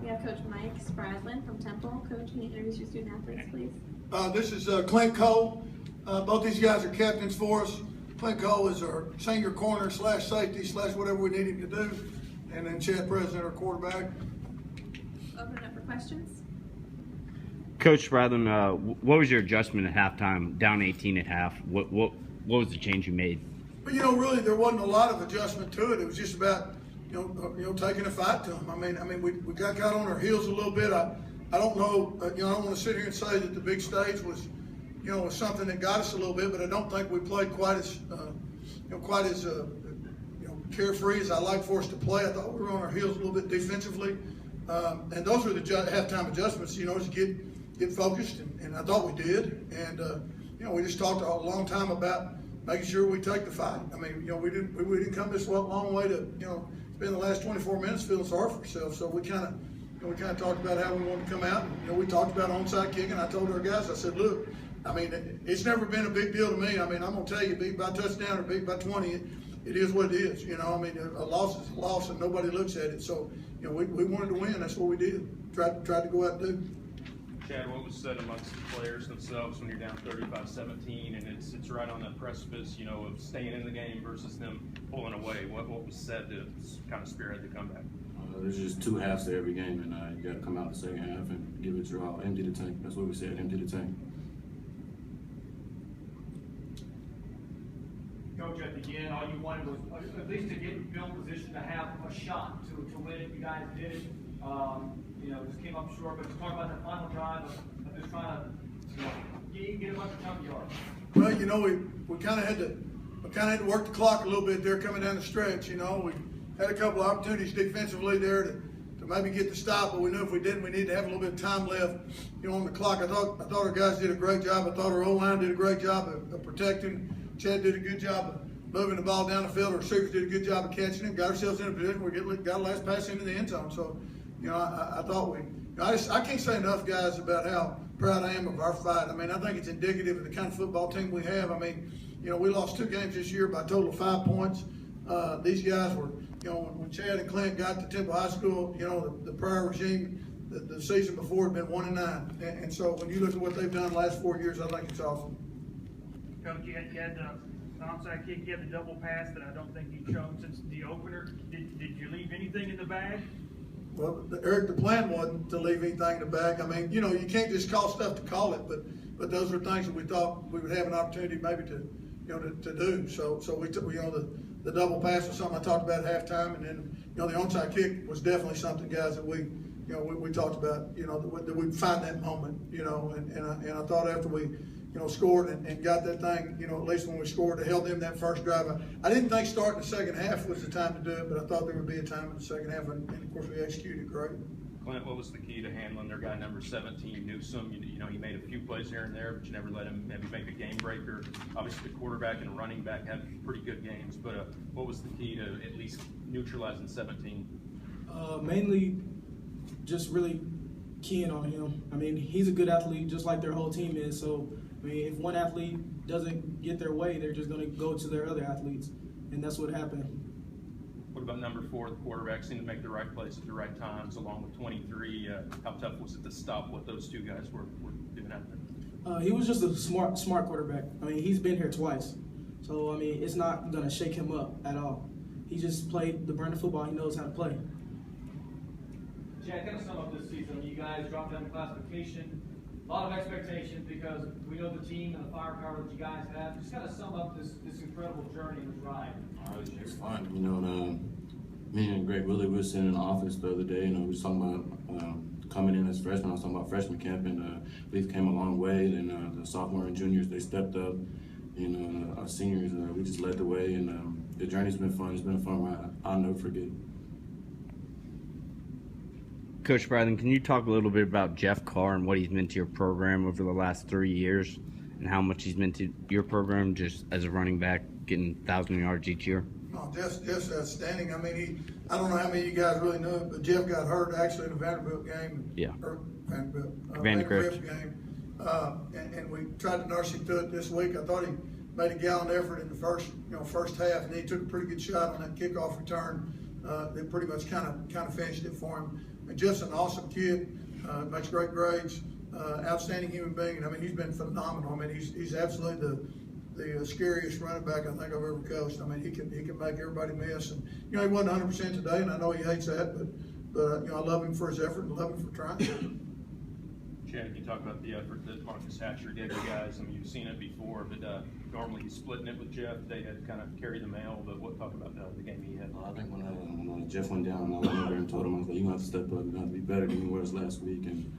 We have Coach Mike Spradlin from Temple. Coach, can you introduce your student athletes, please? This is Clint Cole. Both these guys are captains for us. Clint Cole is our senior corner / safety / whatever we need him to do. And then Chad President, our quarterback. Open it up for questions. Coach Spradlin, what was your adjustment at halftime, down 18 at half? What was the change you made? But really there wasn't a lot of adjustment to it. It was just about taking a fight to them. I mean, we got on our heels a little bit. I don't know. I don't want to sit here and say that the big stage was something that got us a little bit, but I don't think we played quite as carefree as I like for us to play. I thought we were on our heels a little bit defensively, and those were the halftime adjustments. To get focused, and I thought we did. And we just talked a long time about making sure we take the fight. I mean, we didn't come this long way to spend the last 24 minutes feeling sorry for ourselves. So we kind of talked about how we wanted to come out. And, we talked about onside kicking. I told our guys, I said, look, I mean, it's never been a big deal to me. I mean, I'm gonna tell you, beat by touchdown or beat by 20, it is what it is. I mean, a loss is a loss, and nobody looks at it. So, we wanted to win. That's what we did. Tried to go out and do. Chad, what was said amongst the players themselves when you're down 35-17 and it's right on that precipice, of staying in the game versus them pulling away? What was said to kind of spearhead the comeback? There's just two halves to every game, and you got to come out the second half and give it your all. Empty the tank. That's what we said. Empty the tank. Coach, at the end, all you wanted was at least to get in field position to have a shot to win it. You guys did it. Just came up short, but just talk about that final drive of just trying to get a bunch of chunk yards. Well, we kind of had to work the clock a little bit there coming down the stretch. We had a couple of opportunities defensively there to maybe get the stop, but we knew if we didn't, we needed to have a little bit of time left, on the clock. I thought our guys did a great job. I thought our O-line did a great job of protecting. Chad did a good job of moving the ball down the field. Our receivers did a good job of catching it. Got ourselves in a position where we got a last pass into the end zone. So, I thought I can't say enough, guys, about how proud I am of our fight. I mean, I think it's indicative of the kind of football team we have. I mean, we lost 2 games this year by a total of 5 points. These guys were, when Chad and Clint got to Temple High School, the prior regime, the season before had been 1-9. And so when you look at what they've done the last 4 years, I think it's awesome. Coach, you had the onside kick, you had the double pass that I don't think you chose since the opener. Did you leave anything in the bag? Well, Eric, the plan wasn't to leave anything in the bag. I mean, you can't just call stuff to call it, but those are things that we thought we would have an opportunity maybe to do. So we took, the double pass was something I talked about at halftime, and then, the onside kick was definitely something, guys, that we talked about, that we'd find that moment, and I thought after we, scored and got that thing, at least when we scored, to held them that first drive. I didn't think starting the second half was the time to do it, but I thought there would be a time in the second half, and of course we executed great. Clint, what was the key to handling their guy number 17, Newsome? He made a few plays here and there, but you never let him maybe make a game breaker. Obviously, the quarterback and running back had pretty good games, but what was the key to at least neutralizing 17? Mainly just really keying on him. I mean, he's a good athlete, just like their whole team is. So, I mean, if one athlete doesn't get their way, they're just going to go to their other athletes, and that's what happened. What about number 4, the quarterback seemed to make the right plays at the right times, along with 23. How tough was it to stop what those 2 guys were doing out there? He was just a smart quarterback. I mean, he's been here twice. So, I mean, it's not going to shake him up at all. He just played the brand of football he knows how to play. Chad, kind of sum up this season. You guys dropped down the classification. A lot of expectations because we know the team and the firepower that you guys have. Just kind of sum up this incredible journey and this ride. It's fun. Me and Greg Willie were sitting in the office the other day. We were talking about coming in as freshmen. I was talking about freshman camp, and we've came a long way. And the sophomore and juniors, they stepped up. Our seniors, we just led the way, and the journey's been fun. It's been a fun ride. I'll never forget. Coach Spradlin, can you talk a little bit about Jeff Carr and what he's meant to your program over the last 3 years, and how much he's meant to your program just as a running back, getting 1,000 yards each year? Oh, Jeff's outstanding. I mean, I don't know how many of you guys really know it, but Jeff got hurt actually in the Vanderbilt game. Yeah. Or Vanderbilt game. And we tried to nurse him through it this week. I thought he made a gallant effort in the first half, and he took a pretty good shot on that kickoff return that pretty much kind of finished it for him. And Jeff's an awesome kid, makes great grades, outstanding human being. I mean, he's been phenomenal. I mean, he's absolutely the scariest running back I think I've ever coached. I mean, he can make everybody miss. And he wasn't 100% today, and I know he hates that, but I love him for his effort and love him for trying. Chad, can you talk about the effort that Marcus Hatcher gave you guys? I mean, you've seen it before, but normally he's splitting it with Jeff. They had to kind of carry the mail, but talk about the game he had. I think when Jeff went down, I went over and told him, I was like, "You have to step up. You have to be better than you was last week." And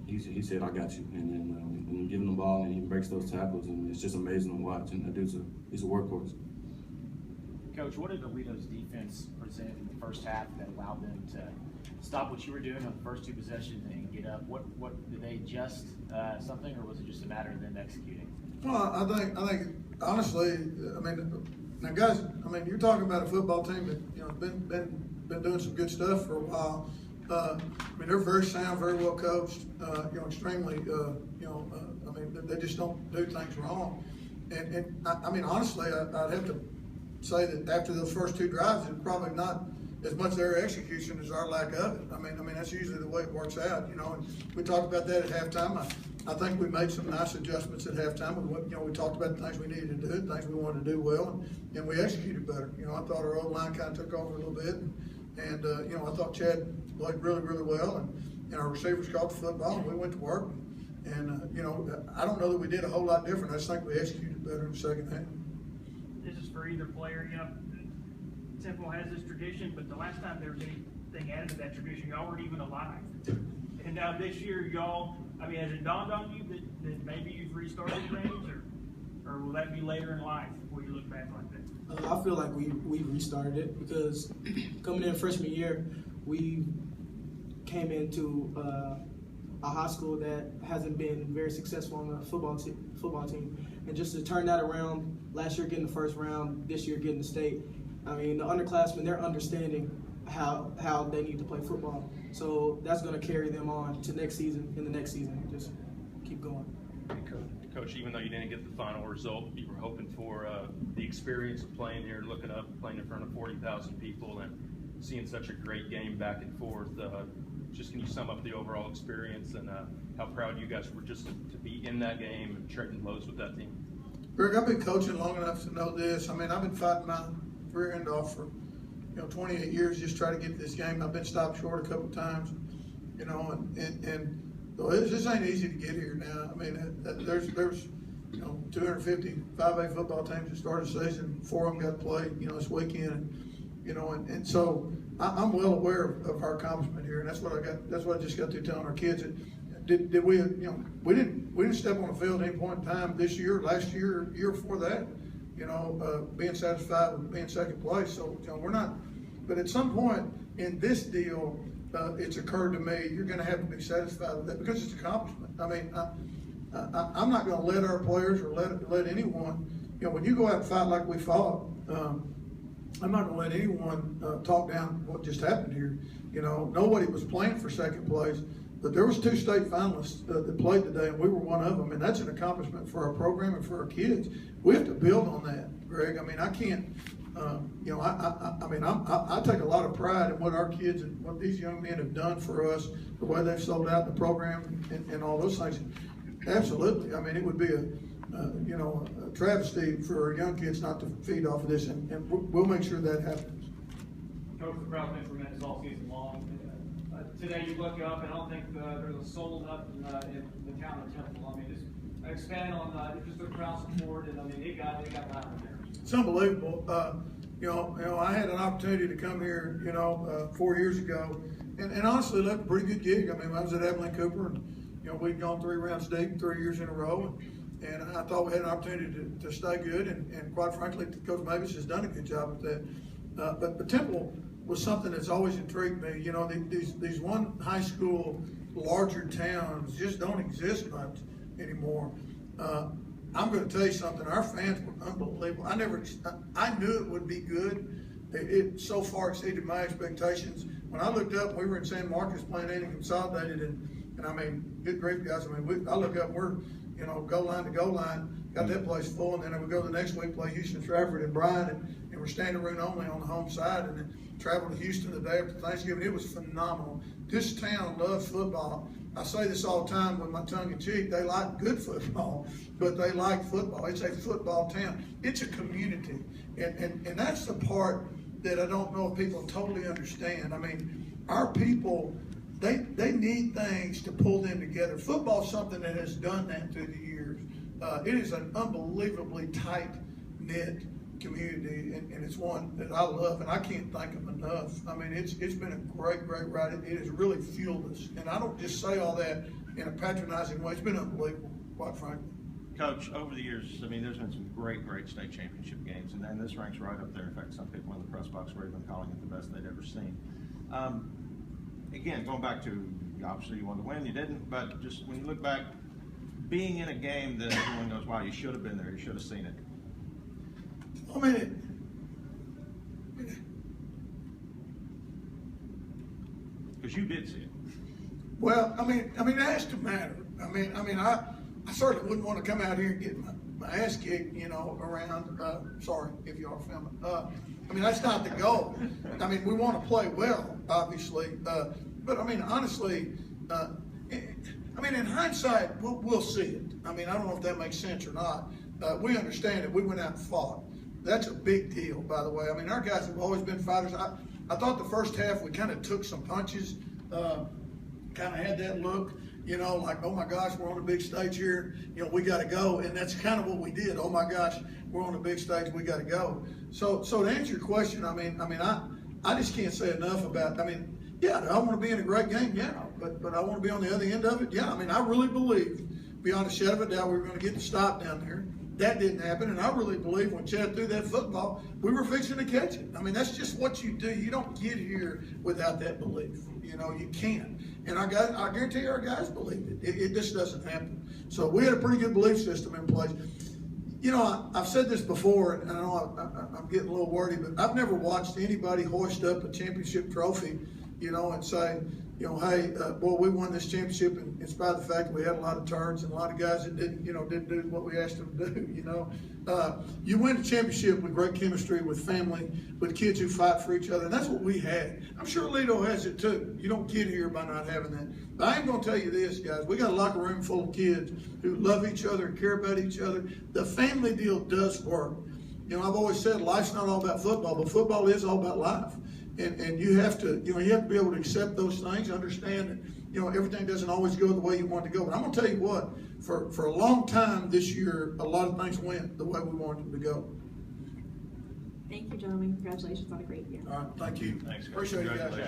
he said, "I got you." And then when you give him the ball and he breaks those tackles, and it's just amazing to watch. And that dude's he's a workhorse. Coach, what did Aledo's defense present in the first half that allowed them to stop what you were doing on the first two possessions and get up? What did they adjust something, or was it just a matter of them executing? Well, I think honestly, I mean, now guys, I mean, you're talking about a football team that been doing some good stuff for a while. I mean, they're very sound, very well coached. Extremely. I mean, they just don't do things wrong. And I mean, honestly, I'd have to say that after those first two drives, it's probably not as much their execution as our lack of it. I mean, that's usually the way it works out, And we talked about that at halftime. I think we made some nice adjustments at halftime. We talked about the things we needed to do, things we wanted to do well, and we executed better. I thought our old line kind of took over a little bit, and I thought Chad played really, really well, and our receivers caught the football, and we went to work. And I don't know that we did a whole lot different. I just think we executed better in the second half. This is for either player. Temple has this tradition, but the last time there was anything added to that tradition, y'all weren't even alive. And now this year, y'all, I mean, has it dawned on you that maybe you've restarted things, or will that be later in life before you look back like that? I feel like we restarted it because coming in freshman year, we came into a high school that hasn't been very successful on the football team. And just to turn that around, last year getting the first round, this year getting the state, I mean, the underclassmen, they're understanding how they need to play football. So that's going to carry them on to next season, in the next season. Just keep going. Coach, even though you didn't get the final result, you were hoping for the experience of playing here, looking up, playing in front of 40,000 people, and seeing such a great game back and forth. Just can you sum up the overall experience and how proud you guys were just to be in that game and trading blows with that team? Greg, I've been coaching long enough to know this. I mean, I've been fighting my rear end off for 28 years just trying to get to this game. I've been stopped short a couple of times, and so this ain't easy to get here now. I mean, there's 250 5A football teams that started the season. 4 of them got played, this weekend, and so I'm well aware of our accomplishment here, and that's what I just got through telling our kids. Did we, we didn't step on the field at any point in time this year, last year, year before that, being satisfied with being second place. So, we're not, but at some point in this deal, it's occurred to me, you're going to have to be satisfied with that because it's an accomplishment. I mean, I'm not going to let our players or let anyone, when you go out and fight like we fought, I'm not going to let anyone talk down what just happened here. Nobody was playing for second place, but there was 2 state finalists that played today, and we were one of them, and that's an accomplishment for our program and for our kids. We have to build on that, Greg. I mean, I can't. I take a lot of pride in what our kids and what these young men have done for us, the way they've sold out the program and all those things. Absolutely. I mean, it would be a travesty for our young kids not to feed off of this, and we'll make sure that happens. Coach, the crowd's been tremendous all season long. Today you look up, and I don't think there's a soul left in the town of Temple. I mean, just expand on just the crowd support, and I mean, it got loud in there. It's unbelievable. I had an opportunity to come here, 4 years ago, and honestly left a pretty good gig. I mean, I was at Abilene Cooper, and we'd gone 3 rounds deep, 3 years in a row, and I thought we had an opportunity to stay good, and quite frankly, Coach Mavis has done a good job with that. But Temple was something that's always intrigued me. These one high school, larger towns just don't exist much anymore. I'm going to tell you something. Our fans were unbelievable. I knew it would be good. It so far exceeded my expectations. When I looked up, we were in San Marcos playing Indian Consolidated, and I mean, good grief, guys. I mean, I look up, we're goal line to goal line, got that place full, and then we go the next week play Houston Stratford and Bryan, and we're standing room only on the home side, and traveled to Houston the day after Thanksgiving. It was phenomenal. This town loves football. I say this all the time with my tongue in cheek. They like good football, but they like football. It's a football town. It's a community. And that's the part that I don't know if people totally understand. I mean, our people, they need things to pull them together. Football's something that has done that through the years. It is an unbelievably tight-knit community, and it's one that I love, and I can't thank them enough. I mean, it's been a great ride. It has really fueled us, and I don't just say all that in a patronizing way. It's been unbelievable, quite frankly. Coach, over the years, I mean, there's been some great state championship games, and then this ranks right up there. In fact, some people in the press box were even calling it the best they'd ever seen. Again, going back to, obviously you wanted to win, you didn't, but just when you look back, being in a game that everyone goes, wow, you should have been there, you should have seen it. I mean, Because you did see it. well, I mean, it has to matter. I certainly wouldn't want to come out here and get my ass kicked, around. Sorry if you are filming. That's not the goal. We want to play well, obviously. But honestly, in hindsight, we'll see it. I don't know if that makes sense or not. We understand it. We went out and fought. That's a big deal, by the way. Our guys have always been fighters. I thought the first half we kind of took some punches, kind of had that look, like, oh my gosh, we're on a big stage here, we got to go. And that's kind of what we did. Oh my gosh, we're on a big stage, we got to go. So to answer your question, I just can't say enough about, yeah, do I want to be in a great game? Yeah, but I want to be on the other end of it? Yeah, I really believe, beyond a shadow of a doubt, we were going to get the stop down there. That didn't happen, and I really believe when Chad threw that football, we were fixing to catch it. That's just what you do. You don't get here without that belief. You can't. And I guarantee you our guys believed it. It just doesn't happen. So we had a pretty good belief system in place. I've said this before, and I know I'm getting a little wordy, but I've never watched anybody hoist up a championship trophy, and say, hey, boy, we won this championship in spite of the fact that we had a lot of turns and a lot of guys that didn't do what we asked them to do, You win a championship with great chemistry, with family, with kids who fight for each other, and that's what we had. I'm sure Lido has it too. You don't get here by not having that. But I am going to tell you this, guys. We got a locker room full of kids who love each other and care about each other. The family deal does work. I've always said life's not all about football, but football is all about life. And you have to, you have to be able to accept those things, understand that, everything doesn't always go the way you want it to go. But I'm going to tell you what, for a long time this year, a lot of things went the way we wanted them to go. Thank you, gentlemen. Congratulations on a great year. All right, thank you. Thanks, guys. Appreciate it, guys. Congratulations.